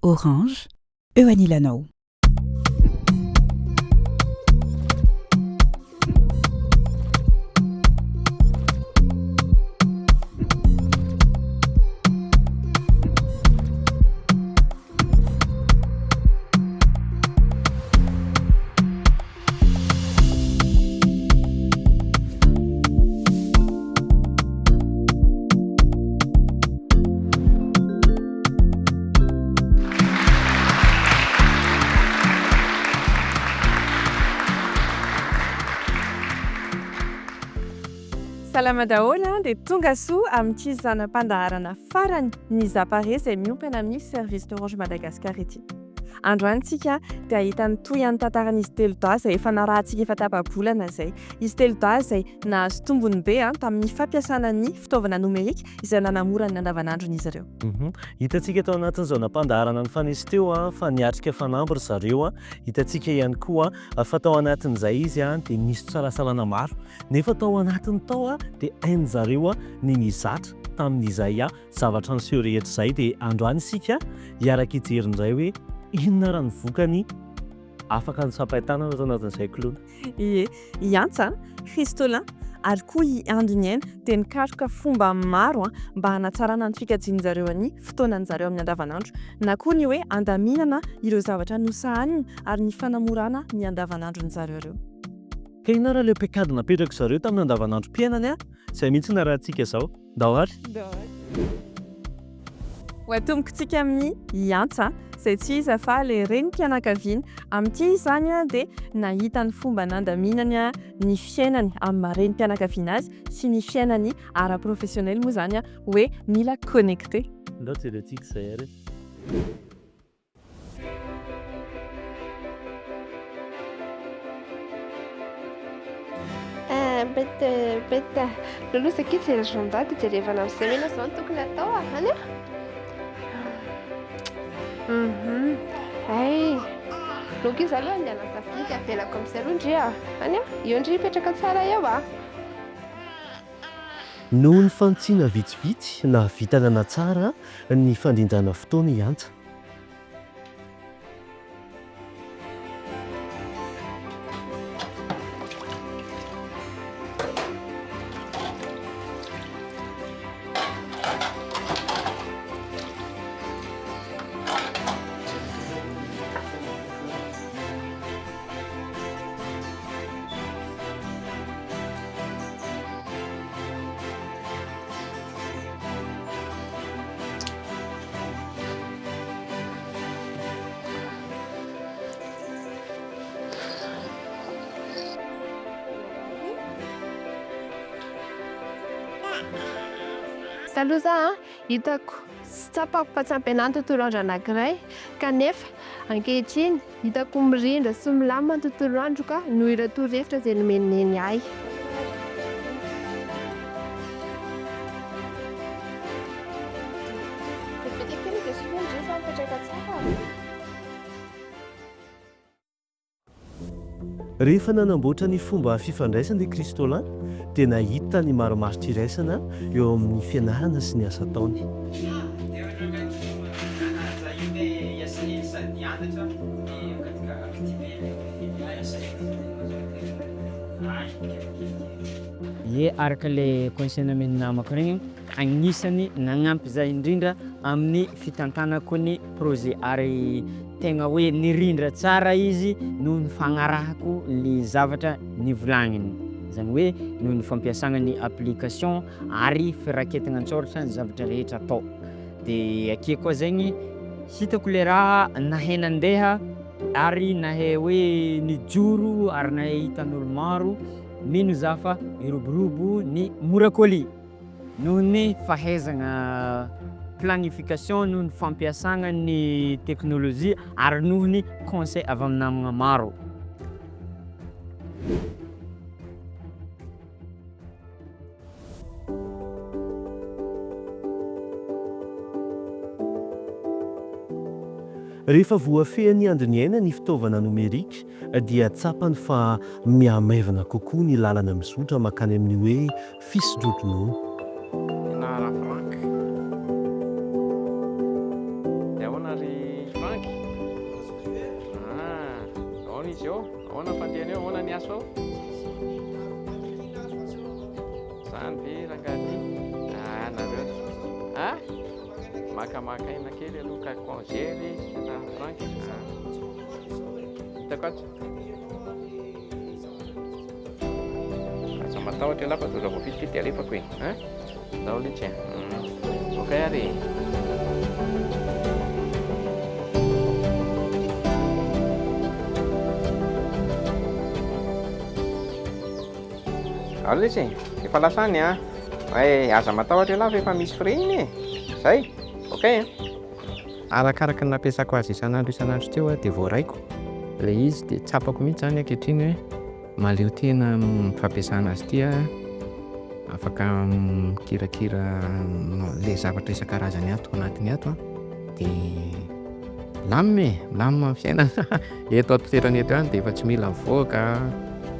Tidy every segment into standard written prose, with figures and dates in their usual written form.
Orange, eo anilanao. Salama daholo dia tonga soa amin'ity zanam-pandaharana farany ny Zapare izay miompana amin'ny service d'Orange Madagascar ity. Androantsika dia ahitany toy ihany tantaran'izy telo taona izay efa narahantsika efa tapa-bolana izay. Izy telo taona izay nahazo tombony be tamin'ny fampiasana ny fitaovana nomerika izay nanamora ny andavanandron'izy ireo. Hitantsika tao anatin'izao nampandaharana ny fanesy teo fa niatrika fanamby ry zareo. Hitantsika ihany koa fa tao anatin'izay izy dia nisy tsarasalana maro nefa tao anatiny tao dia hainy zareo ny nizatra tamin'izay zavatra niseho rehetra izay. Dia androany isika hiaraka ijerin'izay hoe inona raha ny vokany afaka ny sampahitanana tao anatin'izay kilona. Ie, iantsa Cristolin ary koa i Andoniaina dia nikaroka fomba maro mba hanatsarana ny fikajian'izareo ny fotoanan'izareo amin'ny andavanandro na koa ny hoe andaminana ireo zavatra nosahaniny ary ny fanamorana ny andavanandron'izareo ireo. Ka inona raha ilay paikady napetraka zareo tamin'ny andavanandrom-piainany izay mihitsy narahantsika izao. Daholo. Ho atombokontsika amin'ny iantsa izay tsy iza fa ilay renim-pianakaviana. Amin'ity izany dia nahita ny fomba nandaminany ny fiainany amin'ny maha-renim-pianakaviana azy sy ny fiainany ara-professionnel moa izany hoe mila connecté. Ndao jerentsika izay ary. Beta lolosa ky jery zondady jerevana amin'izay mena izao no tokony atao any ay loka izy aloha andeha nasafidy avelako amin'izay aloha ndry any eo ndry hipetraka tsara eo Noho ny fantsiana vitsivitsy na vitanana tsara ny fandindana fotoana iantsa. Taloha za hitako sy tsapako fa tsy ampianany tontolo andro anankiray kanefa ankehitriny hitako mirindra sy milamina ny tontolo andro ka noho ireo torohevitra izay nomeniny ahy. Rehefa nanamboatra ny fomba fifandraisana Cristolin dia nahita ny maromaritra iraisana eo amin'ny fianarana sy ny asa ataony. Ie araka ilay conseil-namen'ny namako regny agnisany nagnampy za indrindra amin'ny fitantanako ny projet ary tegna hoe nirindra tsara izy noho ny fagnarahako ny zavatra nivolagniny. Zany hoe noho ny fampiasagna ny application ary firaketagna an-tsoratra ny zavatra rehetra atao. Dia ake koa zegny hitako le raha nahay nandeha ary nahay hoe nijoro ary nahay hitan'olo maro mino za fa iroborobo ny morakôly noho ny fahaizagna planification noho ny fampiasagna ny teknôlôjia ary noho ny conseil avy amin'ny namagna maro. Rehefa voafehin'ny Andoniaina ny fitaovana nomerika dia tsapany fa miamaivana kokoa ny lalana mizotra makany amin'ny hoe fisondrotonono. Na la Franck. Dia ahoana ry Frank. Ahoana izy eo? Ahoana fandehana eo? Ahoana ny aso ao? Zany ve rangahy nareo makamaka aina kely aloha ka congély na Frank. Hitako ato. Aza matahotra lava toza voafitifity alefako e. Zaho litsy okay ary. Allo litsy efa lasany aza matahotra lava efa misy frais iny e. Zay okay arakaraka ny nampiasako azy isan'andro teo dia voaraiko ilay izy dia tsapako mihitsy zany ankehitriny hoe maleo tena fampiasana azy ity afaka mikirakira ilay zavatra isan-karazany ato anatiny ato dia lamina amin'ny fiainana. Eto am-pitoerana eto ihany dia efa tsy mila mivoaka.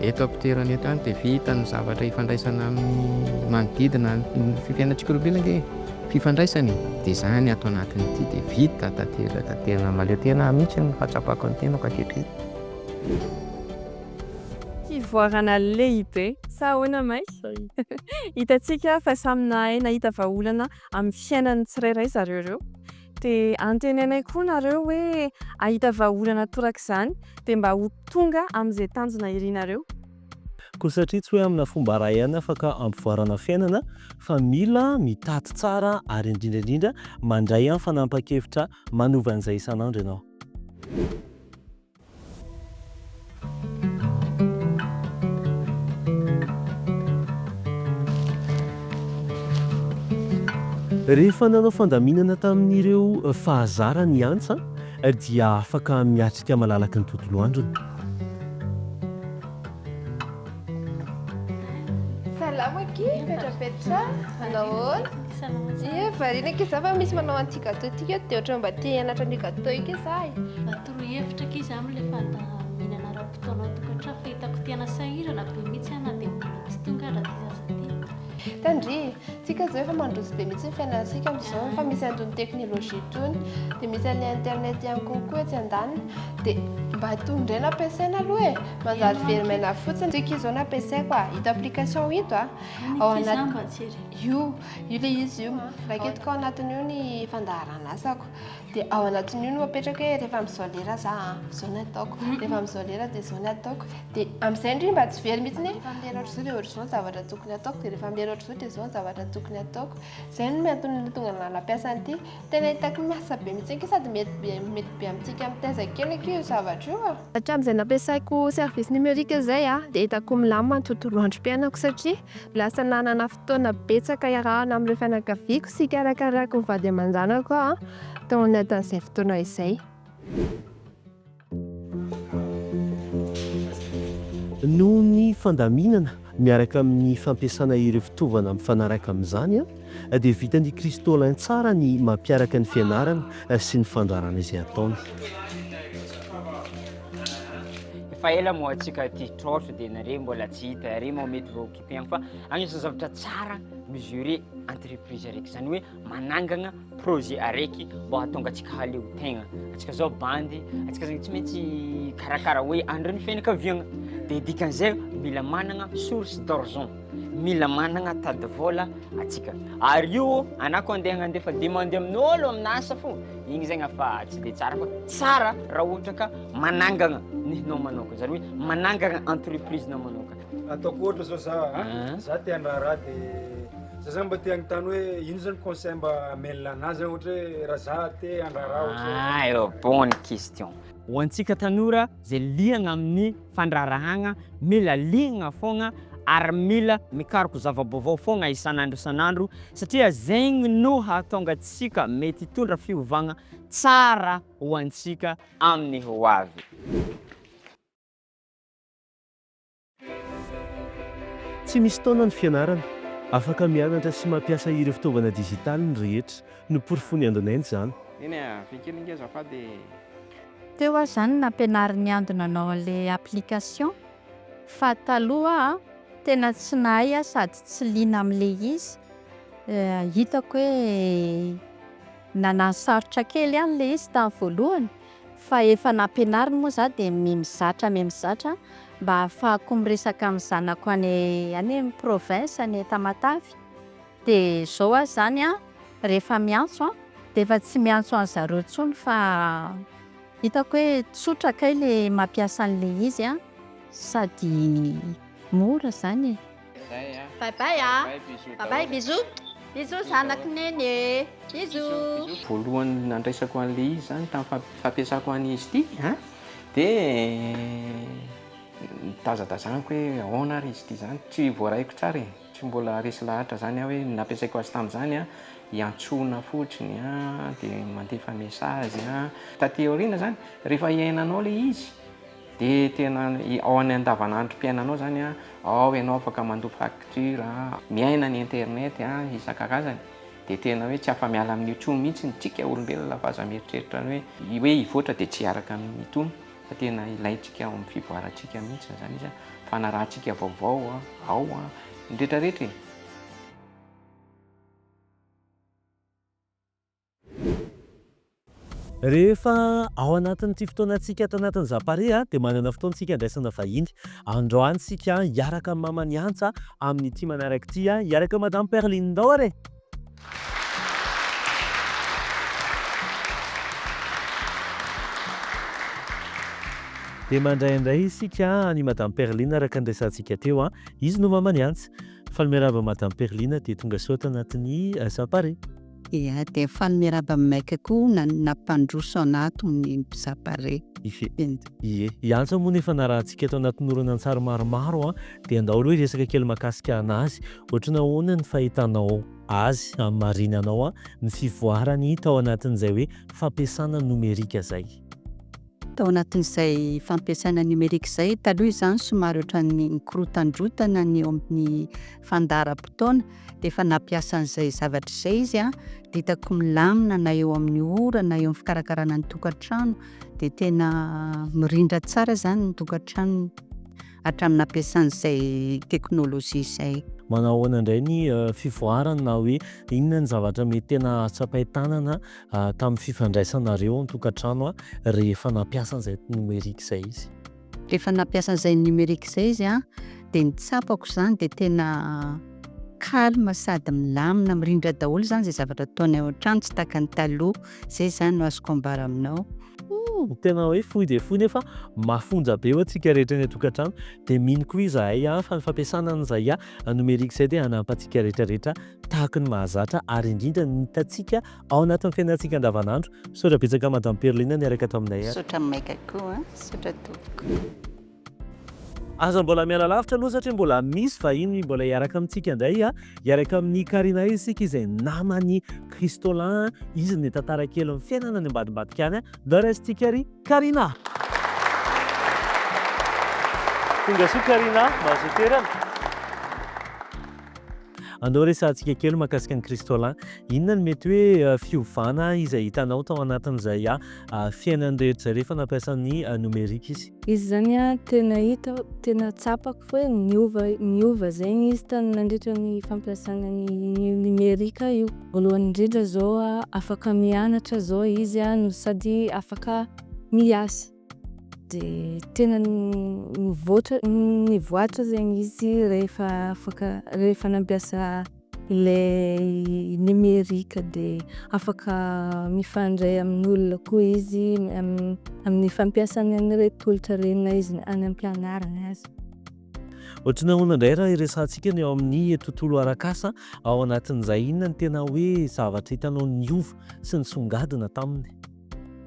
Eto am-pitoerana eto ihany dia vita ny zavatra ifandraisana amin'ny manodidina ny fiainantsika olombelona ange fifandraisany dia zany ato anatin'ity dia vita tena maleo tena mihitsy ny fahatsapako ny tenako ankehitriny. Fivoarana lehibe sa ahoana may? Hitantsika fa samy nahay nahita vahaolana amin'ny fiainan'ny tsirairay zareo ireo. Dia antenenay koa nareo hoe ahita vahaolana torak'izany dia mba ho tonga amin'izay tanjona irinareo. Koa satria tsy hoe amina fomba iray ihany afaka ampivoarana fiainana fa mila mitady tsara ary indrindrandrindra mandray amin'ny fanampahan-kevitra manova an'izay isan'andro ianao. Rehefa nanao fandaminana tamin'ireo fahazara ny antsa dia afaka miatrika malalaka ny tontolo androny. Salamaky, petrapetra, nahoana? Variana ke za fa misy manao an'ity gâteau tika dia ohatran'ny mba te hianatra ny gâteau ike za e. Torohevitra ke izy amin'ny le fandaminana ara-potoana tokantrano fa hitako tena sahirana be mihitsy ana dia mbola tsy tonga raha ty zaza ty. Tandry, tsika zao efa mandroso be mihitsy ny fiainantsika amin'izao fa misy an'itony teknôlôjia itony dia misy an'ilay internet ihany kokoa etsy an-daniny dia mba tondray nampiasaina aloha e manjary very maina fotsiny tsika izao nampiasaiko hita application hito ao anaty io ilay izy io raketiko ao anatin'io ny fandaharana asako dia ao anatin'io no apetraka hoe rehefa amin'izao lera za zao ny ataoko rehefa amin'izao lera dia zao ny ataoko dia amin'izay indrindra mba tsy very mihitsy rehefa amin'ny lera ohatr'izao dia ohatr'izao ny zavatra tokony ataoko dia rehefa amin'ny lera ohatr'izao dia zao ny zavatra tokony ataoko. Izay no miantony tonga nanampiasa an'ity tena hitako miasa be mihitsy anke sady mety be amintsika mitaiza kely ake io zavatra io hatramin'izay nampiasaiko service numérique izay dia hitako milamina ny tontolo androm-piainako satria lasa nanana fotoana betsaka iarahana amin'ireo fianakaviako sy ikarakarako ny vady aman-janako tao anatin'izay fotoana izay. Noho ny fandaminana miaraka amin'ny fampiasana ireo fitaovana mifanaraka amin'izany dia vitan'i Kristo lain-tsara ny mampiaraka ny fianarana sy ny fandrarana izay ataony. Efa ela moa antsika ty trôtro dia nareo mbola tsy hita ary moa mety voakipiagna fa agnisan'ny zavatra tsara mesurer entreprise araiky zany hoe manangana projet araiky mba hahatonga antsika haleo tegna antsika zao bandy antsika zany tsy maintsy karakara hoe andriny fianakaviagna dia dikan'izay mila manana source d'argent mila manana tady vola atsika ary io anako andeha handefa demande amin'olo amin'asa fo igny zegny afa tsy dia tsara fa tsara raha ohatra ka manangana nihinao manokana zany hoe manangana entreprise na manokana. Ataoko ohatra zao za te handraraha dia za zany mba te hagnotany hoe ino zany conseil mba mail anazy ohatra hoe raha za te handraraha ohatra. Bonne question. Ho antsika tanora zay liagna amin'ny fandrarahagna mila liagna foagna ary mila mikaroko zava-baovao foagna isan'andro satria zegny no hahatonga antsika mety hitondra fiovagna tsara ho antsika amin'ny ho avy. Tsy misy taona ny fianarana afaka mianatra sy mampiasa ireo fitaovana digitaly ny rehetra no porofony andonany zany. Iny fikiringa azafady. Teo aho zany nampianariny andro nanao an'ilay application fa taloha tena tsy nahay sady tsy liana amin'ilay izy hitako hoe nanasarotra kely ihany le izy tamin'ny voalohany fa efa nampianariny moa za dia mimizatra mba ahafahako miresaka amin'ny zanako any amin'ny province any Tamatavy. Dia zao azy zany a rehefa miantso a dia efa tsy miantso an'zareo intsony fa hitako hoe tsotra kay le mampiasa an'le izy a sady mora zany e. Bye bye a. Bye bye bisous. Bisous zanako neny. Bisous. Voalohany nandraisako an'le izy zany tamin'ny fampiasako an'izy ity dia tazatazanako hoe ahoana ary izy ity zany tsy voaraiko tsara e, tsy mbola resy lahatra zany aho hoe nampiasaiko azy tamin'izany a iantsoana fotsiny a dia mandefa message a taty aoriana zany rehefa iainanao le izy dia tena ao any andavanandrom-piainanao zany a ao ianao afaka mandoa facture miaina ny internet a isan-karazany dia tena hoe tsy afa-miala amin'ny intsony mihitsy ntsika olombelona fa aza mieritreritra hoe hivoatra dia tsy araka amin'ny itony fa tena ilayntsika amin'ny fivoarantsika mihitsy zany izy a fanarahantsika vaovao a ao a ndretrarehetra e. Rehefa ao anatin'ity fotoanantsika ato anatin'ny Zapare dia manana fotoantsika andraisana vahiny. Androany sika hiaraka amin'ny mamany antsa amin'ity manaraka ity hiaraka Madame Perline ndao are. Dia mandraindray isika ny Madame Perline araka andraisantsika teo izy no mamany antsa. Falmeraba Madame Perline dia tonga soa ato anatin'ny Zapare. Ia, dia falmeraba maika koa nampandroso anato ny Zapare. Ie, iantsa moa nefa narahantsika ato anatin'ny oronan-tsary maromaro dia andao hoe resaka kely mahakasika anazy ohatrany ahoana ny fahitanao azy amin'ny marinanao ny fivoarany tao anatin'izay hoe fampiasana nomerika zay. Tao anatin'izay fampiasana numerika izay taloha izany somary ohatran'ny mikorotandrotana ny eo amin'ny fandaharam-potoana dia efa nampiasa an'izay zavatra izay izy dia hitako milamina na eo amin'ny ora na eo amin'ny fikarakarana ny tokantrano dia tena mirindra tsara zany ny tokantrano hatramin'ny nampiasan'izay teknôlôjia izay. Manao ahoana indray ny fivoarana na hoe inona ny zavatra mety tena tsapain-tanana tamin'ny fifandraisanareo amin'ny tokantrano rehefa nampiasa an'izay nomerika izay izy. Rehefa nampiasa an'izay numerika izay izy dia ny tsapako zany dia tena calme sady milamina mirindra daholo zany izay zavatra ataony ao an-trano tsy tahaka ny taloha. Izay zany no azoko ambara aminao. Tena hoe fohy dia fohy nefa mafonja be antsika rehetra ny tokantrano dia mino koa izahay fa ny fampiasana an'izay numerika izay dia hanampy-antsika rehetrarehetra tahaka ny mahazatra ary indrindra ny hitantsika ao anatin'ny fiainantsika andavanandro. Saotra betsaka Madame Perline niaraka ato aminay. Saotra maika koa, saotra tompoko. Aza mbola miala lavitra aloha satria mbola misy vahiny mbola hiaraka amintsika indray hiaraka amin'ny Karina izy sika izay namany Cristolin izy ny tantara kely amin'ny fiainana ny ambadimbadika any ndaresitsika ry Karina. Tonga soa Karina, mahazo toerana. Andao resantsika kely mahakasika ny Cristolin, inona ny mety hoe fiovana izay hitanao tao anatin'izay fiainany rehetra rehefa nampiasa ny numerika izy. Izy zany tena hita tena tsapako fa miova zegny izy tany nandritra ny fampiasana ny numerika io. Voalohany indrindra zao afaka mianatra zao izy no sady afaka miasa. Dia tena nivoatra zegny izy rehefa nampiasa ilay numerika dia afaka mifandray amin'olona koa izy amin'ny fampiasana an'ireto tolotra renina izy any am-pianarana azy. Ohatrany ahoana indray raha iresantsika ny ao amin'ny tontolo arak'asa ao anatin'izay inona ny tena hoe zavatra hitanao niova sy nisongadina taminy?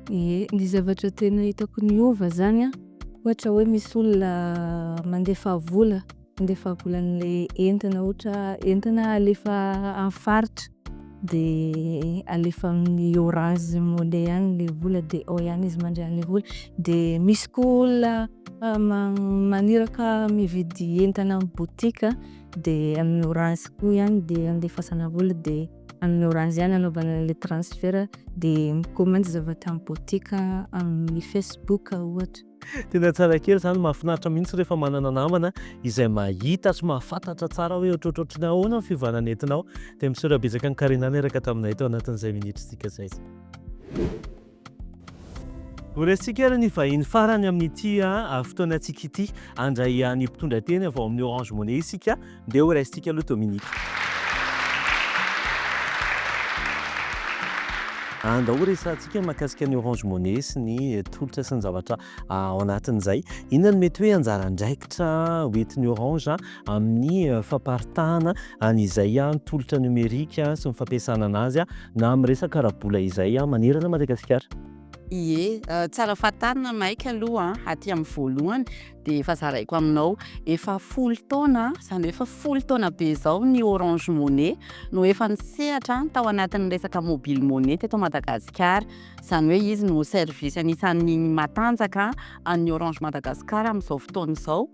Ny zavatra tena hitako niova zany ohatra hoe misy olona mandefa vola n'ilay entana ohatra entana alefa amin'ny faritra dia alefa amin'ny Orange Money any ilay vola dia ao ihany izy mandray an'ilay vola. Dia misy koa olona maniraka mividy entana amin'ny botika dia amin'ny Orange koa ihany dia andefasana vola dia amin'ny Orange ihany anaovana ilay transfert dia mikomandy zavatra amin'ny botika amin'ny Facebook ohatra. Tena tsara kely zany, mahafinaritra mihitsy rehefa manana namana izay mahita sy mahafantatra tsara hoe ohatrohatrotry ahoana ny fiovanana entinao. Dia misaotra betsaka ny Karina niaraka taminay tao anatin'izay minitritsika izay. Voresika ary ny vahiny farany amin'ity fotoanantsika ity, andray ny mpitondra teny avy ao amin'ny Orange Money isika, dia ho raisitsika aloha Dominique. Andao resantsika mahakasika ny Orange Money sy ny tolotra sy ny zavatra ao anatin'izay. Inona no mety hoe anjara andraikitra hoentin'ny Orange amin'ny famparitahana an'izay tolotra numerika sy ny fampiasana anazy na amin'ny resaka arabola izay manerana Madagasikara? Ie, tsara fatarina maika aloha aty amin'ny voalohany dia efa zaraiko aminao efa 10 taona, izany efa 10 taona be izao ny Orange Money no efa nisehatra tao anatin'ny resaka mobile money teto Madagasikara. Izany hoe izy no service anisan'ny matanjaka an'ny Orange Madagasikara amin'izao fotoana izao.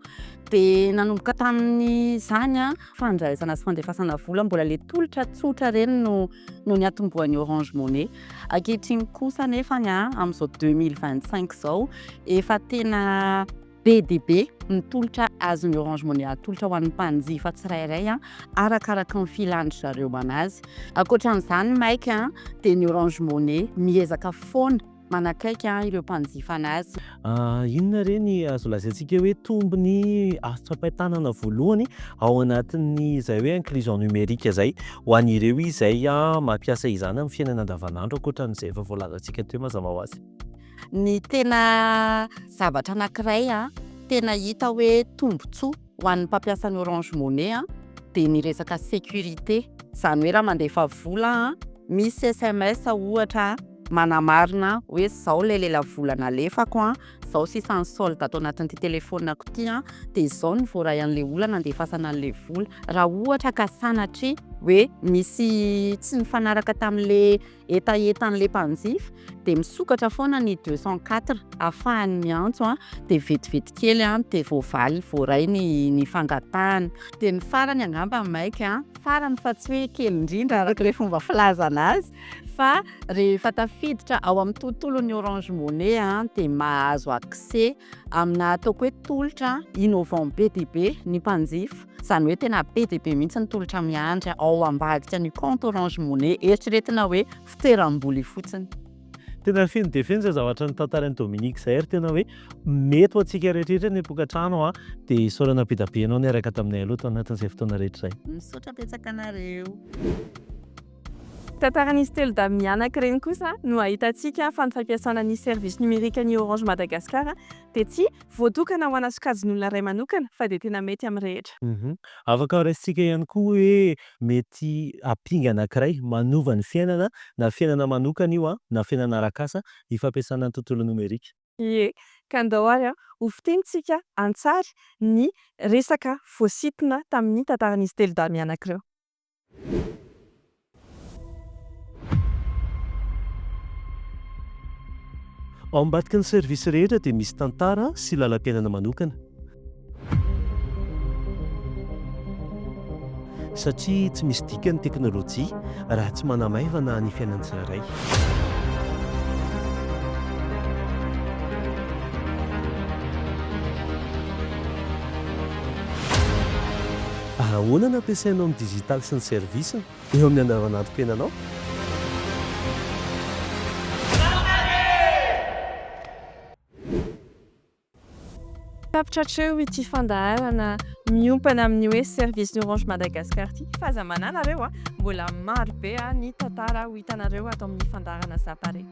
Dia nanomboka tamin'izany fandraisana sy fandefasana vola mbola le tolotra tsotra ireny no niatombohan'ny Orange Money. Ankehitriny kosa nefa amin'izao 2025 izao efa tena be dia be ny tolotra azon'ny Orange Money atolotra ho an'ny mpanjifa tsirairay arakaraka ny filandry zareo anazy. Ankoatran'izany maika dia ny Orange Money miezaka foana manakaiky ireo mpanjifa anazy. Inona ireny azo lazaintsika hoe tombony asa-pahitanana voalohany ao anatin'ny izay hoe inclusion numérique izay ho an'ireo izay mampiasa izany amin'ny fiainana andavanandro ankoatran'izay efa voalazantsika teo mazava ho azy? Ny tena zavatra anankiray tena hita hoe tombontsoa ho an'ny mpampiasa ny Orange Money dia ny resaka sécurité. Izany hoe raha mandefa vola misy SMS ohatra manamarina hoe zao le lela vola nalefako, zao sisany solde ato anatin'ity telefonako ity dia zao ny voaray an'ilay olana andefasana an'ilay vola. Raha ohatra ka sanatry hoe misy tsy mifanaraka tamin'ilay etaetan'ilay mpanjifa dia misokatra foana ny 204 ahafahany miantso dia vetivety kely dia voavaly voaray ny fangatahana. Dia ny farany angamba maika farany fa tsy hoe kely indrindra araka ilay fomba filazana azy, fa rehefa tafiditra ao amin'ny tontolon'ny Orange Money dia mahazo accès amina ataoko hoe tolotra innovant be dia be ny mpanjifa. Izany hoe tena be dia be mihitsy ny tolotra miandry ao ambadika ny compte Orange Money, eritreretina hoe fitoeram-bola fotsiny. Tena feno dia feno izay zavatra ny tantaran'i Dominique izay ary tena hoe mety ho antsika rehetrarehetra ny ampokantrano dia isaorana be dia be ianao niaraka taminay aloha tao anatin'izay fotoana rehetra izay. Misaotra betsaka anareo. Tantaran'izy telo damianaka ireny kosa no ahitantsika fa ny fampiasana ny service numérika ny Orange Madagasikara dia tsy voatokana ho ana sokajin'olona iray manokana fa dia tena mety amin'ny rehetra. Afaka raisitsika ihany koa hoe mety hampinga anankiray manova ny fiainana na fiainana manokana io na fiainana arak'asa ny fampiasana ny tontolo numerika. Ie, ka andao ary ho fitenitsika antsary ny resaka voasintona tamin'ny tantaran'izy telo damianaka ireo. Ao ambadika ny servisy rehetra dia misy tantara sy lalam-piainana manokana. Satria tsy misy dikany teknôlôjia raha tsy manamaivana ny fiainan'ny tsirairay. Ahoana no ampiasainao amin'ny digital sy ny servisy eo amin'ny andavanandrom-piainanao? Tapitra hatreo ity fandaharana miompana amin'ny hoe service ny Orange Madagasikara ity. Faza mananareo mbola maro be ny tantara ho hitanareo ato amin'ny fandaharana zapare.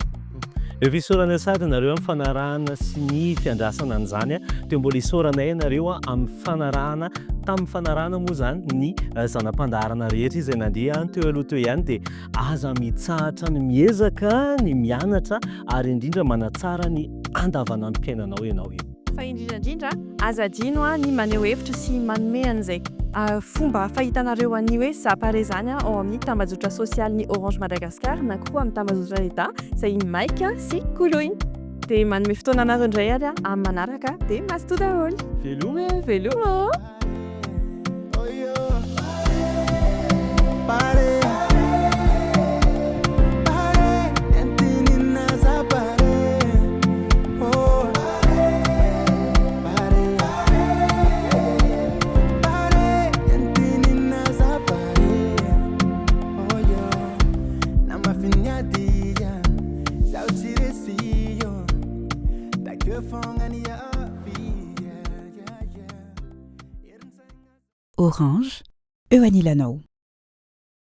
Efa isaorana sady nareo amin'ny fanarahana sy ny fiandrasana an'izany dia mbola isaoranay ianareo amin'ny fanarahana tamin'ny fanarahana moa izany ny zanam-pandaharana rehetra izay nandeha teo aloha teo ihany dia aza mitsahatra ny miezaka ny mianatra ary indrindra manatsara ny andavanandrom-piainanao ianao io. Fa indrindra aza adino ny maneho hevitra sy manome an'izay fomba fahitanareo an'ny hoe zapare izany ao amin'ny tambazotra sosialy ny Orange Madagasikara na koa amin'ny tambazotra leta izay maika sy koloiny. Dia manome fotoana anareo indray ary amin'ny manaraka dia maso daholo. Veloma. Veloma. Orange, eo anilanao.